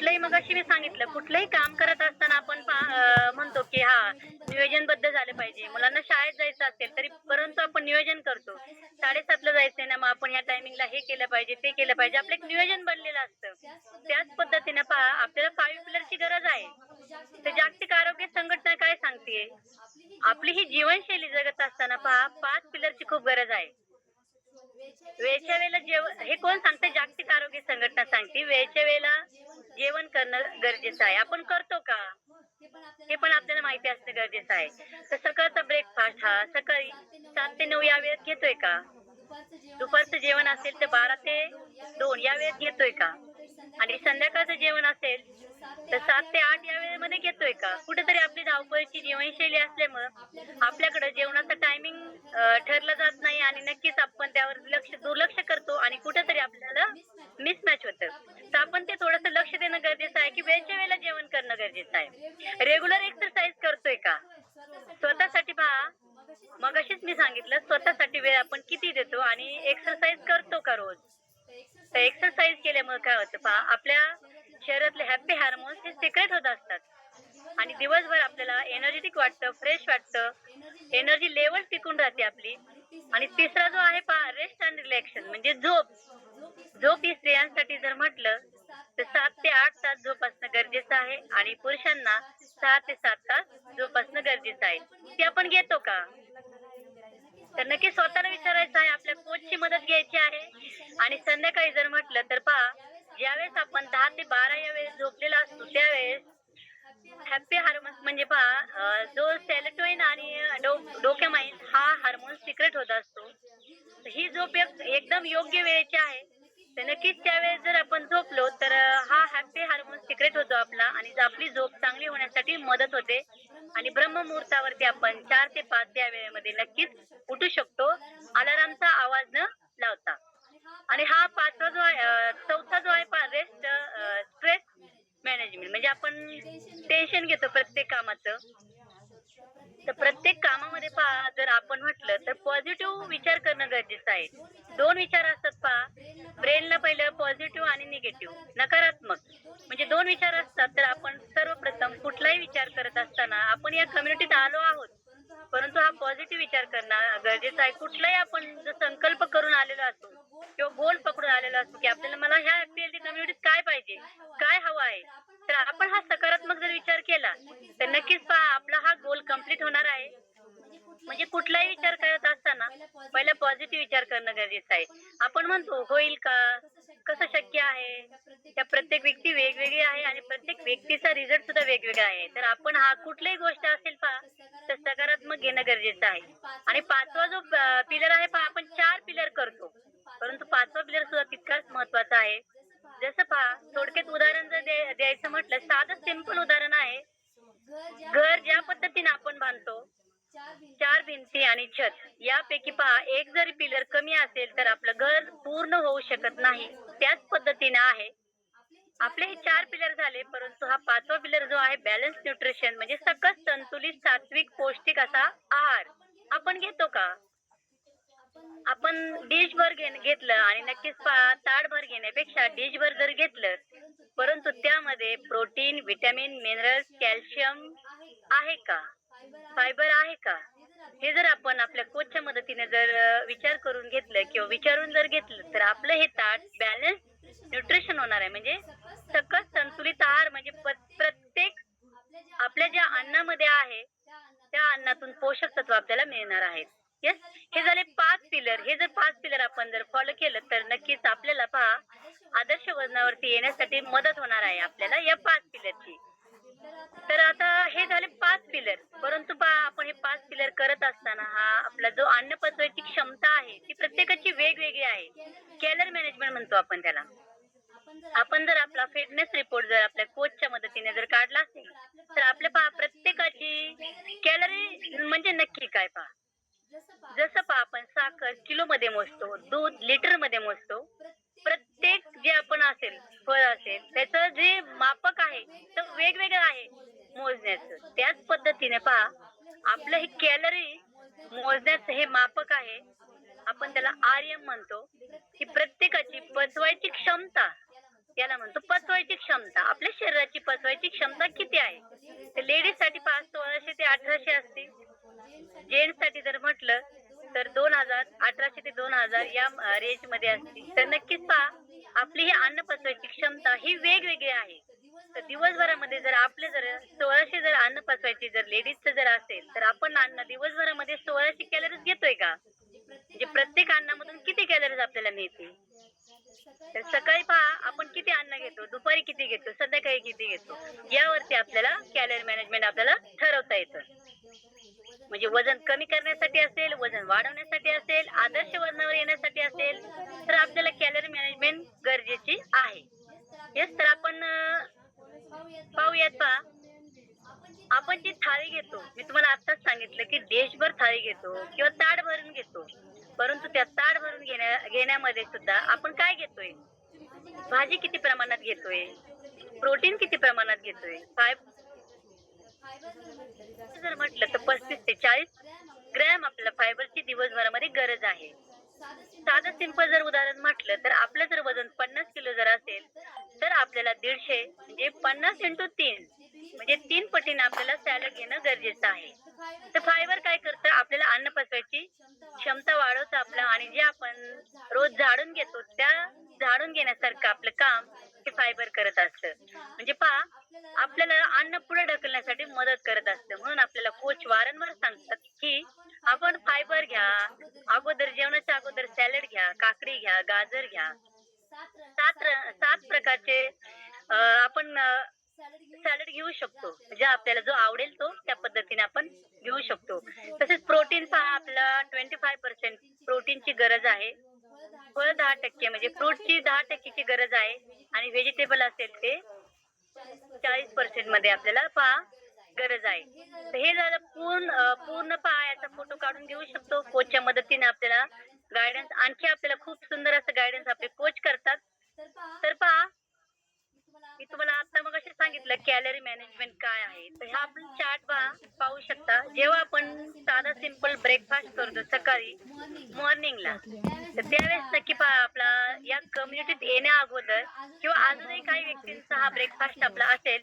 कुठलंही मगाशी मी सांगितलं, कुठलंही काम करत असताना आपण म्हणतो, की हां, नियोजनबद्ध झालं पाहिजे. मुलांना शाळेत जायचं असेल तरी परंतु आपण नियोजन करतो. 7:30ला जायचंय ना, मग आपण या टायमिंगला हे केलं पाहिजे, ते केलं पाहिजे. आपलं एक नियोजन बनलेलं असतं. त्याच पद्धतीने पहा आपल्याला 5 पिलरची गरज आहे. तर जागतिक आरोग्य संघटना काय सांगतेय? आपली ही जीवनशैली जगत असताना पहा 5 पिलरची खूप गरज आहे. वेळच्या वेळेला हे कोण सांगतंय? जागतिक आरोग्य संघटना सांगते. वेळच्या वेळेला जेवण करणं गरजेचं आहे. आपण करतो का? हे पण आपल्याला माहिती असणं गरजेचं आहे. तर सकाळचा ब्रेकफास्ट हा सकाळी 7 ते 9 या वेळेत घेतोय का? दुपारचं जेवण असेल तर 12 ते 2 या वेळेत घेतोय का? आणि संध्याकाळचं जेवण असेल तर 7 ते 8 या वेळेमध्ये घेतोय का? कुठेतरी आपली धावपळीची जीवनशैली असल्यामुळं आपल्याकडे जेवणाचं टायमिंग ठरलं जात नाही आणि नक्कीच आपण त्यावर दुर्लक्ष करतो आणि कुठेतरी आपल्याला मिसमॅच होतं. तर आपण ते थोडंसं लक्ष देणं गरजेचं आहे, की वेळच्या वेळेला जेवण करणं गरजेचं आहे. रेग्युलर एक्सरसाइज करतोय का? स्वतःसाठी पहा, मगाशीच मी सांगितलं स्वतःसाठी वेळ आपण किती देतो आणि एक्सरसाइज करतो का रोज? तर एक्सरसाइज केल्यामुळे काय होतं पहा, आपल्या शरीरातले हॅपी हार्मोन्स हे सिक्रेट होत असतात आणि दिवसभर आपल्याला एनर्जेटिक वाटतं, फ्रेश वाटतं, एनर्जी लेव्हल टिकून राहते आपली. आणि तिसरा जो आहे पहा रेस्ट अँड रिलॅक्सेशन म्हणजे झोप. झोप ही स्त्रियांसाठी जर म्हटलं तर 7 ते 8 तास झोप असणं गरजेचं आहे आणि पुरुषांना 6 ते 7 तास झोप असणं गरजेचं आहे. ती आपण घेतो का? तर नक्की स्वतःला विचारायचं आहे, आपल्या कोचची मदत घ्यायची आहे आणि संध्याकाळी जर म्हटलं तर पहा, ज्यावेळेस आपण 10 ते 12 या वेळेस झोपलेला असतो, त्यावेळेस हॅपी हार्मोन्स म्हणजे पहा जो सेरोटोनिन आणि डोपामाइन हा हार्मोन सिक्रेट होत असतो. तर ही झोप एकदम योग्य वेळेची आहे. तर नक्कीच त्यावेळेस जर आपण झोपलो तर हा हॅपी हार्मोन सिक्रेट होतो आपला आणि आपली झोप चांगली होण्यासाठी मदत होते आणि ब्रह्ममुहूर्तावरती आपण 4 ते 5 या वेळेमध्ये नक्कीच उठू शकतो, अलार्मचा आवाज न लावता. आणि हा 5वा जो आहे 4था जो आहे पहा रेस्ट स्ट्रेस मॅनेजमेंट म्हणजे आपण टेन्शन घेतो प्रत्येक कामाचं. तर प्रत्येक कामामध्ये पहा जर आपण म्हटलं तर पॉझिटिव्ह विचार करणं गरजेचं आहे. 2 विचार असतात पहा. ब्रेनला पहिलं पॉझिटिव्ह आणि निगेटिव्ह नकारात्मक. म्हणजे 2 विचार असतात. तर आपण सर्वप्रथम कुठलाही विचार करत असताना आपण या कम्युनिटीत आलो आहोत. परंतु हा पॉझिटिव्ह विचार करणं गरजेचं आहे. कुठलाही आपण जर संकल्प करून आलेलो असू किंवा गोल पकडून आलेलो असू, की आपल्याला मला ह्या हेल्दी कम्युनिटीत काय पाहिजे? काय हवं आहे? तर आपण हा सकारात्मक जर विचार केला, तर नक्कीच पहा आपला हा गोल कंप्लीट होणार आहे. म्हणजे कुठलाही विचार करत असताना पहिला पॉझिटिव्ह विचार करणं गरजेचं आहे. आपण म्हणतो होईल का? कसं शक्य आहे? त्या प्रत्येक व्यक्ती वेगवेगळी आहे आणि प्रत्येक व्यक्तीचा रिझल्ट सुद्धा वेगवेगळा आहे. तर आपण हा कुठलीही गोष्ट असेल पहा, तर सकारात्मक घेणं गरजेचं आहे. आणि 5वा जो पिलर आहे पहा, आपण 4 पिलर करतो. परंतु 5वा पिलर सुद्धा तितकाच महत्त्वाचा आहे. जसं पहा, थोडक्यात उदाहरण जर द्यायचं म्हटलं, साधं सिंपल उदाहरण आहे. घर ज्या पद्धतीने आपण बांधतो, 4 भिंती आणि छत यापैकी पहा एक जरी पिलर कमी असेल तर आपलं घर पूर्ण होऊ शकत नाही. त्याच पद्धतीने आहे. आपले हे 4 पिलर झाले, परंतु हा 5वा पिलर जो आहे बॅलन्स न्यूट्रिशन म्हणजे सकस, संतुलित, सात्विक, पौष्टिक असा आहार आपण घेतो का? आपण डिशभर घेतलं आणि नक्कीच पहा ताटभर घेण्यापेक्षा डिशभर जर घेतलं, परंतु त्यामध्ये प्रोटीन, व्हिटॅमिन, मिनरल्स, कॅल्शियम आहे का? फायबर आहे का? हे जर आपण आपल्या कोचच्या मदतीने जर विचार करून घेतलं किंवा विचारून जर घेतलं, तर आपलं हे ताट बॅलन्स न्यूट्रिशन होणार आहे. म्हणजे सकस संतुलित आहार म्हणजे प्रत्येक आपल्या ज्या अन्नामध्ये आहे, त्या अन्नातून पोषक तत्व आपल्याला मिळणार आहेत. येस, हे झाले 5 पिलर. हे जर 5 पिलर आपण जर फॉलो केलं, तर नक्कीच आपल्याला पहा आदर्श वजनावरती येण्यासाठी मदत होणार आहे आपल्याला या 5 पिलरची. तर आता हे झाले 5 पिलर. परंतु पहा आपण हे 5 पिलर करत असताना हा आपला जो अन्न पचवायची क्षमता आहे, ती प्रत्येकाची वेगवेगळी आहे. कॅलरी मॅनेजमेंट म्हणतो आपण त्याला. आपण जर आपला फिटनेस रिपोर्ट जर आपल्या कोचच्या मदतीने जर काढला असेल, तर आपल्या पहा प्रत्येकाची कॅलरी म्हणजे नक्की काय पहा. जसं पहा आपण साखर किलोमध्ये मोजतो, दूध लिटरमध्ये मोजतो. प्रत्येक जे आपण असेल, फळ असेल, त्याचं जे मापक आहे, तर वेगवेगळं आहे मोजण्याचं. त्याच पद्धतीने पहा, आपलं हे कॅलरी मोजण्याचं हे मापक आहे. आपण त्याला आरएम म्हणतो. ही प्रत्येकाची पचवायची क्षमता, याला म्हणतो पचवायची पचवायची क्षमता, आपल्या शरीराची पचवायची क्षमता किती आहे? तर लेडीज साठी 1600 ते 1800 असते. जेंट्स साठी जर म्हटलं तर 2000, 1800 ते 2000 या रेंज मध्ये असते. तर नक्कीच पहा, आपली ही अन्न पचवायची क्षमता ही वेगवेगळी आहे. तर दिवसभरामध्ये जर आपले जर 1600 जर अन्न पचवायची जर लेडीजचं जर असेल, तर आपण अन्न दिवसभरामध्ये 1600 कॅलरीज घेतोय का? म्हणजे प्रत्येक अन्नामधून किती कॅलरीज आपल्याला मिळतील? तर सकाळी पहा आपण किती अन्न घेतो, दुपारी किती घेतो, संध्याकाळी किती घेतो, यावरती आपल्याला कॅलरी मॅनेजमेंट आपल्याला ठरवता येतं. म्हणजे वजन कमी करण्यासाठी असेल, वजन वाढवण्यासाठी असेल, आदर्श वजनावर येण्यासाठी असेल, तर आपल्याला कॅलरी मॅनेजमेंट गरजेची आहे. हेच तर आपण पाहूयात पहा, आपण जी थाळी घेतो, मी तुम्हाला आत्ताच सांगितलं की देशभर थाळी घेतो किंवा ताट भरून घेतो. परंतु त्या ताट भरून घेण्यामध्ये सुद्धा आपण काय घेतोय? भाजी किती प्रमाणात घेतोय? प्रोटीन किती प्रमाणात घेतोय? जर म्हटलं तर 35 ते 40 ग्रॅम आपल्याला फायबरची दिवसभरामध्ये गरज आहे. साधं सिंपल जर उदाहरण म्हटलं तर आपलं जर वजन 50 किलो जर असेल, तर आपल्याला 150 म्हणजे 50 × 3 म्हणजे 3 पटीने आपल्याला सॅलड घेणं गरजेचं आहे. तर फायबर काय करतं? आपल्याला अन्न पचवायची क्षमता वाढवतं आपलं, आणि जे आपण रोज झाडून घेतो त्या झाडून घेण्यासारखं आपलं काम हे फायबर करत असतं. म्हणजे पहा, आपल्याला अन्न पुढे ढकलण्यासाठी मदत करत असतं. म्हणून आपल्याला कोच वारंवार सांगतात की आपण फायबर घ्या. अगोदर जेवणाच्या अगोदर सॅलड घ्या, काकडी घ्या, गाजर घ्या. 7 प्रकारचे आपण सॅलड घेऊ शकतो. म्हणजे आपल्याला जो आवडेल तो त्या पद्धतीने आपण घेऊ शकतो. तसेच प्रोटीन पहा, आपल्याला 25% प्रोटीनची गरज आहे. फळ 10% म्हणजे फ्रूटची 10% ची गरज आहे, आणि व्हेजिटेबल असेल ते 40% मध्ये आपल्याला पहा गरज आहे. तर हे झालं पूर्ण पहा, याचा फोटो काढून घेऊ शकतो. कोचच्या मदतीने आपल्याला गाईडन्स, आणखी आपल्याला खूप सुंदर असं गाईडन्स आपले कोच करतात. तर पहा, मी तुम्हाला आता मग असे सांगितलं कॅलरी मॅनेजमेंट काय आहे. तर हा आपण चार्ट पाहू शकता. जेव्हा आपण साधा सिंपल ब्रेकफास्ट करतो सकाळी मॉर्निंगला, तर त्यावेळेस नक्की पहा, आपला या कम्युनिटीत येण्या अगोदर किंवा अजूनही काही व्यक्तींचा हा ब्रेकफास्ट आपला असेल.